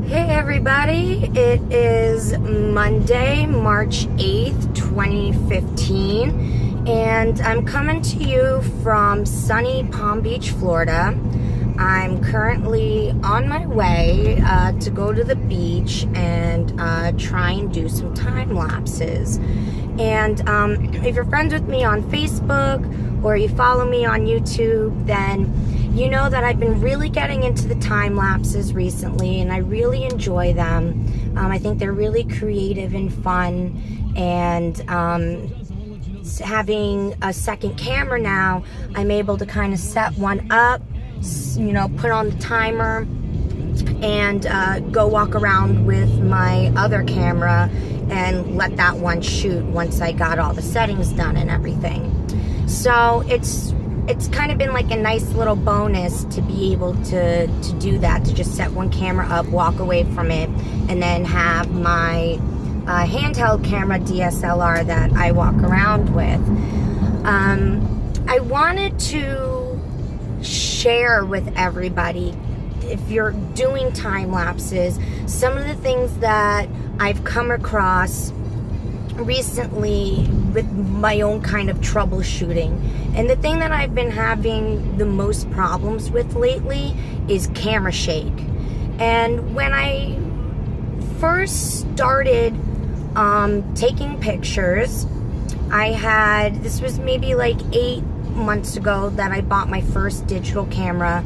Hey everybody, it is Monday, March 8th, 2015, and I'm coming to you from sunny Palm Beach, Florida. I'm currently on my way to go to the beach and try and do some time lapses. And if you're friends with me on Facebook or you follow me on YouTube, then you know that I've been really getting into the time lapses recently, and I really enjoy them. I think they're really creative and fun, and having a second camera now, I'm able to kind of set one up, put on the timer, and go walk around with my other camera and let that one shoot once I got all the settings done and everything. So it's kind of been like a nice little bonus to be able to do that, to just set one camera up, walk away from it, and then have my handheld camera DSLR that I walk around with. I wanted to share with everybody, if you're doing time lapses, some of the things that I've come across recently with my own kind of troubleshooting. And the thing that I've been having the most problems with lately is camera shake. And when I first started taking pictures, this was maybe like 8 months ago that I bought my first digital camera.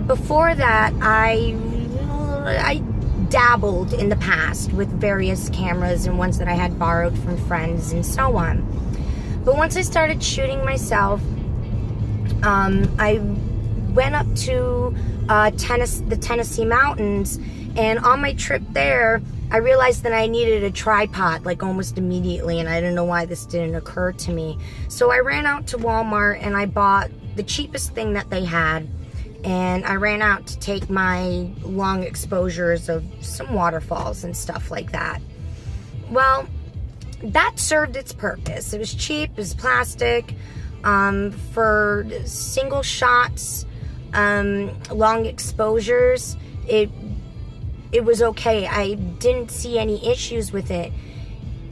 Before that, I dabbled in the past with various cameras and ones that I had borrowed from friends and so on. But once I started shooting myself, I went up to the Tennessee mountains, and on my trip there, I realized that I needed a tripod like almost immediately, and I didn't know why this didn't occur to me. So I ran out to Walmart and I bought the cheapest thing that they had, and I ran out to take my long exposures of some waterfalls and stuff like that. Well, that served its purpose. It was cheap, it was plastic. For single shots, long exposures, it was okay. I didn't see any issues with it.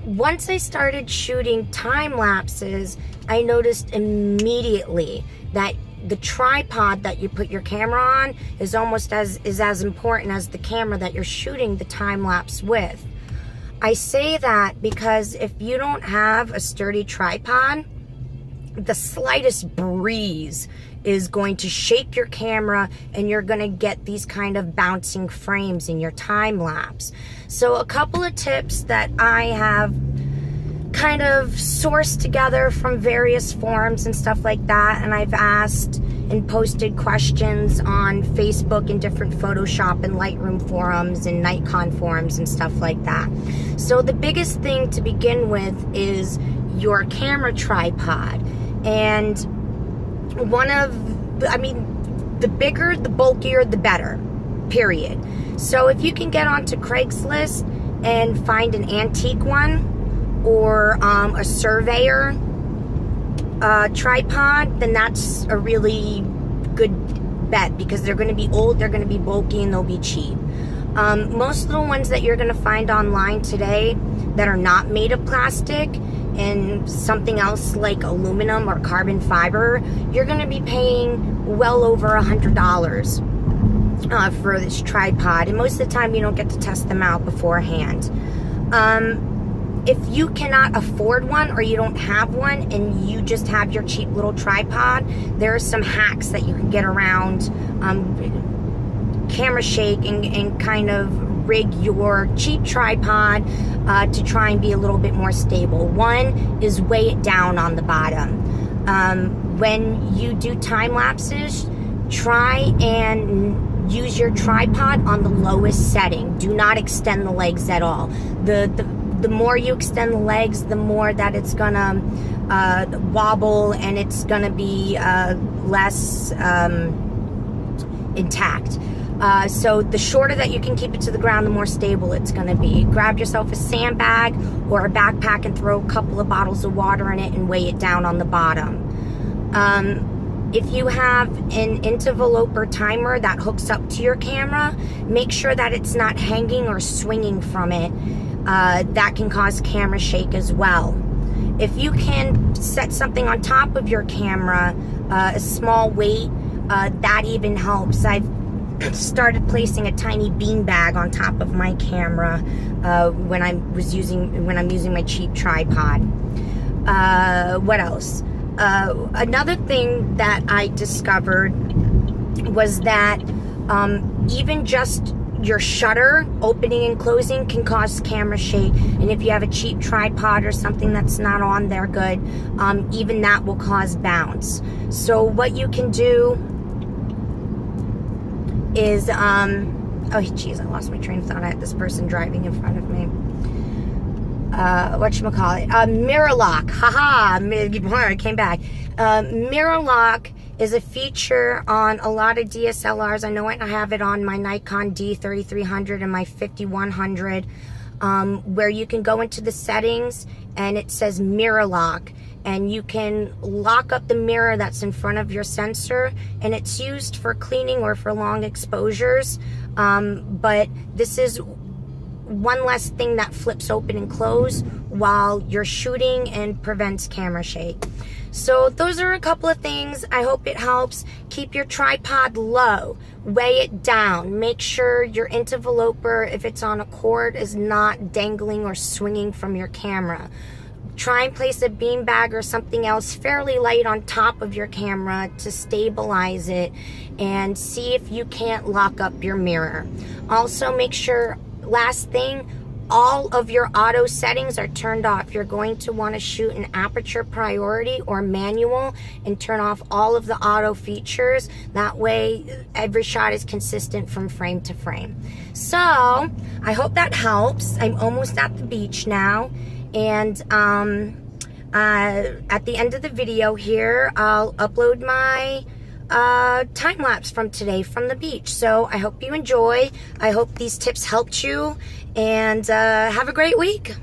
Once I started shooting time lapses, I noticed immediately that the tripod that you put your camera on is as important as the camera that you're shooting the time lapse with. I say that because if you don't have a sturdy tripod, the slightest breeze is going to shake your camera and you're going to get these kind of bouncing frames in your time lapse. So a couple of tips that I have kind of sourced together from various forums and stuff like that, and I've asked and posted questions on Facebook and different Photoshop and Lightroom forums and Nikon forums and stuff like that. So the biggest thing to begin with is your camera tripod. And the bigger, the bulkier, the better, period. So if you can get onto Craigslist and find an antique one, or a surveyor tripod, then that's a really good bet, because they're going to be old, they're going to be bulky, and they'll be cheap. Most of the ones that you're going to find online today that are not made of plastic and something else like aluminum or carbon fiber, you're going to be paying well over $100 for this tripod, and most of the time you don't get to test them out beforehand. If you cannot afford one, or you don't have one and you just have your cheap little tripod, there are some hacks that you can get around camera shake and kind of rig your cheap tripod to try and be a little bit more stable. One is weigh it down on the bottom. When you do time lapses, try and use your tripod on the lowest setting. Do not extend the legs at all. The more you extend the legs, the more that it's gonna wobble, and it's gonna be less intact. So the shorter that you can keep it to the ground, the more stable it's gonna be. Grab yourself a sandbag or a backpack and throw a couple of bottles of water in it and weigh it down on the bottom. If you have an interloper timer that hooks up to your camera, make sure that it's not hanging or swinging from it. That can cause camera shake as well. If you can set something on top of your camera, a small weight, that even helps. I've started placing a tiny bean bag on top of my camera when I'm using my cheap tripod. What else? Another thing that I discovered was that even just your shutter opening and closing can cause camera shake, and if you have a cheap tripod or something that's not on there good, even that will cause bounce. So what you can do is oh geez, I lost my train of thought. I had this person driving in front of me. Whatchamacallit? Mirror lock. Haha, I came back. Mirror lock is a feature on a lot of DSLRs. I know I have it on my Nikon D3300 and my 5100, where you can go into the settings and it says mirror lock, and you can lock up the mirror that's in front of your sensor, and it's used for cleaning or for long exposures. But this is one less thing that flips open and close while you're shooting and prevents camera shake. So those are a couple of things. I hope it helps. Keep your tripod low, weigh it down, make sure your interloper, if it's on a cord, is not dangling or swinging from your camera. Try and place a beanbag or something else fairly light on top of your camera to stabilize it, and see if you can't lock up your mirror. Also make sure, last thing, all of your auto settings are turned off. You're going to want to shoot an aperture priority or manual and turn off all of the auto features. That way every shot is consistent from frame to frame. So I hope that helps. I'm almost at the beach now, and at the end of the video here, I'll upload my time lapse from today from the beach. So I hope you enjoy. I hope these tips helped you, and have a great week.